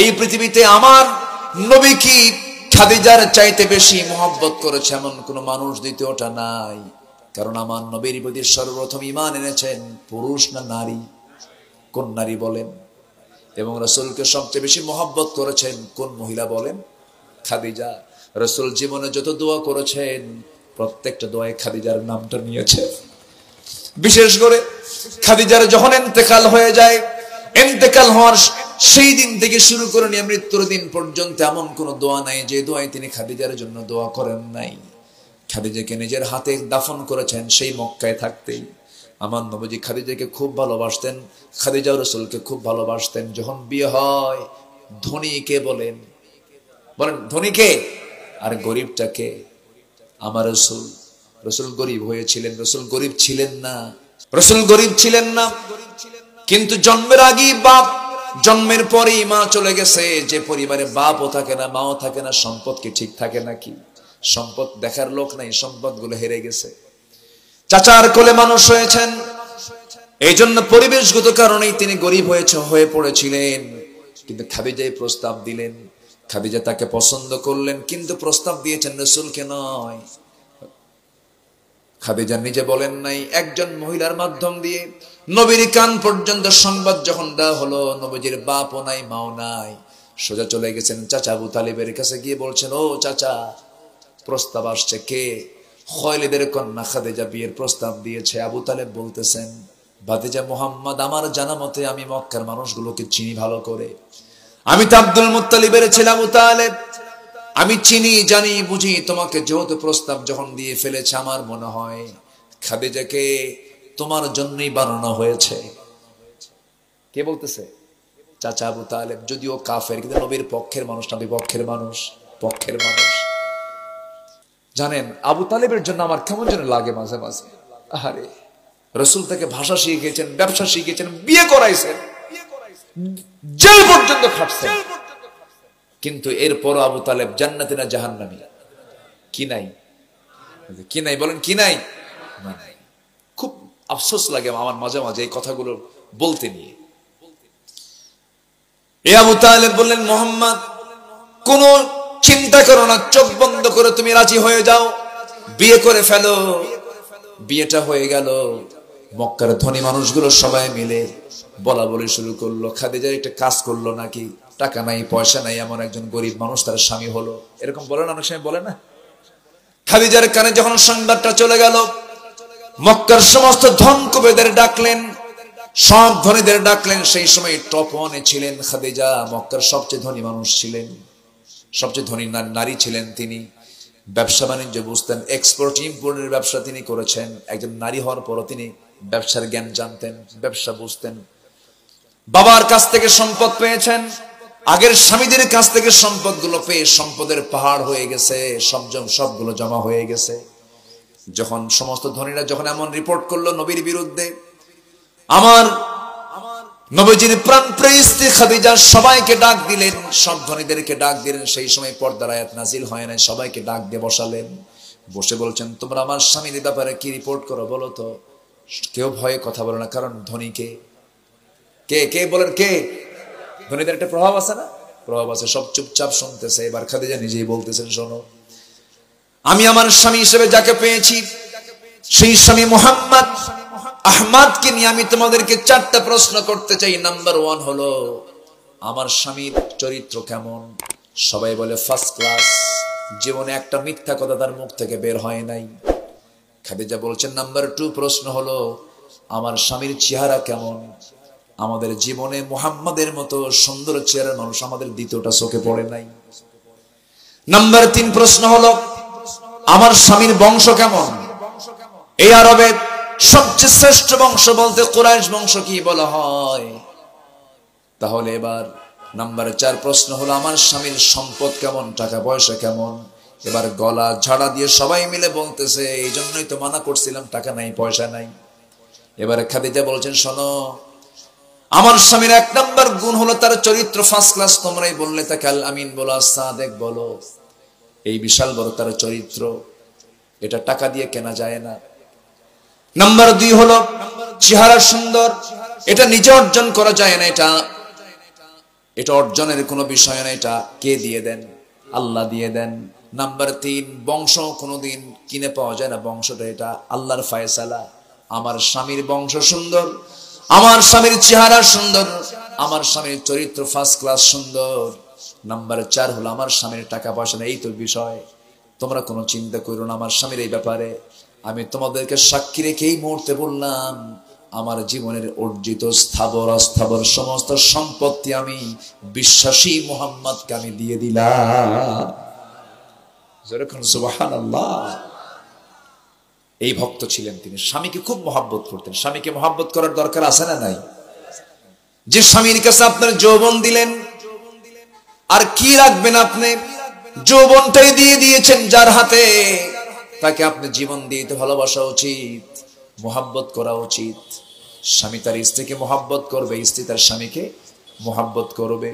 এই পৃথিবীতে আমার নবী কি খাদিজার চাইতে বেশি মহব্বত করেছে এমন কোন মানুষ দ্বিতীয়টা নাই। কারণ আমার নবীর প্রতি সর্বপ্রথম ঈমান এনেছেন পুরুষ না নারী? কোন নারী বলেন? এবং রাসূলকে সবচেয়ে বেশি মহব্বত করেছেন কোন মহিলা বলেন? খাদিজা। রাসূল জীবনে যত দোয়া করেছেন প্রত্যেকটা দোয়ায় খাদিজার নামটা নিয়েছে। বিশেষ করে খাদিজার যখন ইন্তেকাল হয়ে যায়, ইন্তেকাল হওয়ার সেই দিন থেকে শুরু করে নিয়ে মৃত্যুর দিন পর্যন্ত এমন কোন দোয়া নাই যে দোয়ায় তিনি খাদিজার জন্য দোয়া করেন নাই। খাদিজাকে নিজের হাতে দাফন করেছেন সেই মক্কায় থাকতেই। আমার নবীজি খাদিজাকে খুব ভালোবাসতেন, খাদিজাও রাসূলকে খুব ভালোবাসতেন। যখন বিয়ে হয় ধনীকে বলেন, বলেন ধনীকে আর গরিবটাকে? আমার রাসূল, রাসূল গরিব হয়েছিলেন? রাসূল গরিব ছিলেন না, রাসূল গরিব ছিলেন না। কিন্তু জন্মের আগেই বাপ, জন্মের পরেই মা চলে গেছে। যে পরিবারে বাপও থাকে না মাও থাকে না, সম্পদ কি ঠিক থাকে নাকি? সম্পদ দেখার লোক নাই, সম্পদগুলো হেরে গেছে। চাচার কোলে মানুষ হয়েছেন, এই জন্য পরিবেশগত কারণেই তিনি গরিব হয়ে পড়েছিলেন। কিন্তু খাদিজাই প্রস্তাব দিলেন, খাদিজা তাকে পছন্দ করলেন, কিন্তু প্রস্তাব দিয়েছেন রাসূলকে নয়। খাদিজা নিজে বলেন নাই, একজন মহিলার মাধ্যম দিয়ে নবীর কান পর্যন্ত সংবাদ যখন দেওয়া হলো, নবীজির বাপও নাই মাও নাই, সোজা চলে গেছেন চাচা আবু তালিবের কাছে, গিয়ে বলছেন, ও চাচা প্রস্তাব আসছে। কে? খালিদের কন্যা খাদিজা বিয়ের প্রস্তাব দিয়েছে। আবু তালেব বলতেছেন, ভাতিজা মুহাম্মদ, আমার জানা মতে আমি মক্কার মানুষগুলোকে চিনি ভালো করে। আমি তো আব্দুল মুত্তালিবের ছেলে আবু তালেব, আমি চিনি জানি বুঝি। তোমাকে যেহেতু প্রস্তাব যখন দিয়ে ফেলেছে, আমার মনে হয় খাদিজাকে তোমার জন্যই বানানো হয়েছে। কে বলতেছে? চাচা আবু তালেব। যদিও কাফের, কিন্তু নবীর পক্ষের মানুষ না, বিপক্ষের মানুষ, পক্ষের মানুষ। জানেন আবু তালেবের জন্য আমার কেমন যেন লাগে মাঝে মাঝে। আরে রাসূল থেকে ভাষা শিখিয়েছেন, ব্যবসা শিখিয়েছেন, বিয়ে করাইছেন, জেল পর্যন্ত খাটছেন, কিন্তু এরপর আবু তালেব জান্নাতি না জাহান্নামী? কি নাই? কি নাই বলেন? কি নাই? খুব আফসোস লাগে আমার মাঝে মাঝে এই কথাগুলো বলতে নিয়ে। এ আবু তালেব বললেন, মুহাম্মদ কোন চিন্তা করো না, চোখ বন্ধ করে তুমি রাজি হয়ে যাও, বিয়ে করে ফেলো। বিয়েটা হয়ে গেল। মক্কার ধনী মানুষগুলো সবাই মিলে বলা বলি শুরু করলো, খাদিজা একটা কাজ করলো নাকি, টাকা নাই পয়সা নাই এমন একজন গরিব মানুষ তার স্বামী হলো, এরকম বলে না, অনেক সময় বলে না। খাদিজার কানে যখন সংবাদটা চলে গেল, মক্কার সমস্ত ধন কুবেরদের ডাকলেন, সব ধনীদের ডাকলেন। সেই সময় টপ ওয়ানে ছিলেন খাদিজা, মক্কার সবচেয়ে ধনী মানুষ ছিলেন, সবচেয়ে ধনী নারী ছিলেন তিনি। ব্যবসা বাণিজ্য বুঝতেন, এক্সপোর্ট ইম্পোর্টের ব্যবসা তিনি করেছেন। একজন নারী হওয়ার পরও তিনি ব্যবসার জ্ঞান জানতেন, ব্যবসা বুঝতেন। বাবার কাছ থেকে সম্পদ পেয়েছেন, আগের স্বামীদের কাছ থেকে সম্পদগুলো পেয়ে সম্পদের পাহাড় হয়ে গেছে, সবগুলো জমা হয়ে গেছে। যখন সমস্ত ধনীরা যখন এমন রিপোর্ট করলো নবীর বিরুদ্ধে, আমার নবীজির প্রাণপ্রিয় স্ত্রী খাদিজা সবাইকে ডাক দিলেন, সব ধনীদেরকে ডাক দিলেন। সেই সময় পর্দার আয়াত নাজিল হয় না, সবাইকে ডাক দিয়ে বসালেন। বসে বলছেন, তোমরা আমার স্বামীর ব্যাপারে কি রিপোর্ট করো বলো তো? কেউ ভয়ে কথা বলে না, কারণ ধনীকে কে কে বলেন, কে? ধনীদের একটা প্রভাব আছে না? প্রভাব আছে, সব চুপচাপ শুনতেছে। এবার খাদিজা নিজেই বলতেছেন, শোনো, আমি আমার স্বামী হিসেবে যাকে পেয়েছি সেই স্বামী মুহাম্মদ আহমদকে নিয়ে আমি তোমাদেরকে 4টা প্রশ্ন করতে চাই। নাম্বার 1 হলো, আমার স্বামীর চরিত্র কেমন? সবাই বলে ফার্স্ট ক্লাস, জীবনে একটা মিথ্যা কথা তার মুখ থেকে বের হয় নাই। খাদিজা বলছেন, নাম্বার 2 প্রশ্ন হলো, আমার স্বামীর চেহারা কেমন? আমাদের জীবনে মুহাম্মাদের মতো সুন্দর চেহারার মানুষ আমাদের দ্বিতীয়টা চোখে পড়ে নাই। নাম্বার 3 প্রশ্ন হলো, আমার স্বামীর বংশ কেমন? এই আরবে সবচেয়ে শ্রেষ্ঠ বংশ বলতে কুরাইশ বংশ কি বলা হয়? তাহলে এবার নাম্বার 4 প্রশ্ন হলো, আমার স্বামীর সম্পদ কেমন, টাকা পয়সা কেমন? এবার গলা ঝাড়া দিয়ে সবাই মিলে বলতেছে, এই জন্যই তো মানা করছিলাম, টাকা নাই পয়সা নাই। এবারে খাদিজা বলছেন, শোনো, আমার স্বামীর 1 নাম্বার গুণ হলো তার চরিত্র ফার্স্ট ক্লাস। তোমরাই বললে তাকে আল আমিন বলো, সাদেক বলো, এই বিশাল বড় তার চরিত্র, এটা টাকা দিয়ে কেনা যায় না। নাম্বার 2 হলো চেহারা সুন্দর, এটা নিজে অর্জন করা যায় না, এটা এটা অর্জনের কোনো বিষয় না, এটা কে দিয়ে দেন? আল্লাহ দিয়ে দেন। নাম্বার 3, বংশ কোনোদিন কিনে পাওয়া যায় না, বংশটা এটা আল্লাহর ফায়সালা। আমার স্বামীর বংশ সুন্দর, আমার স্বামীর চেহারা সুন্দর, আমার স্বামীর চরিত্র ফার্স্ট ক্লাস সুন্দর। নাম্বার 4 হলো আমার স্বামীর টাকা পয়সা না, এই তো বিষয়। তোমরা কোনো চিন্তা করো না আমার স্বামীর এই ব্যাপারে। আমি তোমাদেরকে সাক্ষী রেখে এই মুহূর্তে বললাম, আমার জীবনের অর্জিত স্থাবর অস্থাবর সমস্ত সম্পত্তি আমি বিশ্বাসী মুহাম্মদকে আমি দিয়ে দিলাম। সুবহানাল্লাহ। এই ভক্ত ছিলেন তিনি, স্বামীকে খুব মহব্বত করতেন। স্বামীকে মহব্বত করার দরকার আছে না নাই? যে স্বামীর কাছে আপনার যৌবন দিলেন, আর কি রাখবেন আপনি? যৌবনটাই দিয়ে দিয়েছেন যার হাতে, তাকে আপনি জীবন দিয়ে ভালোবাসা উচিত, মহব্বত করা উচিত। স্বামী তার স্ত্রীকে মহব্বত করবে, স্ত্রী তার স্বামীকে মহব্বত করবে।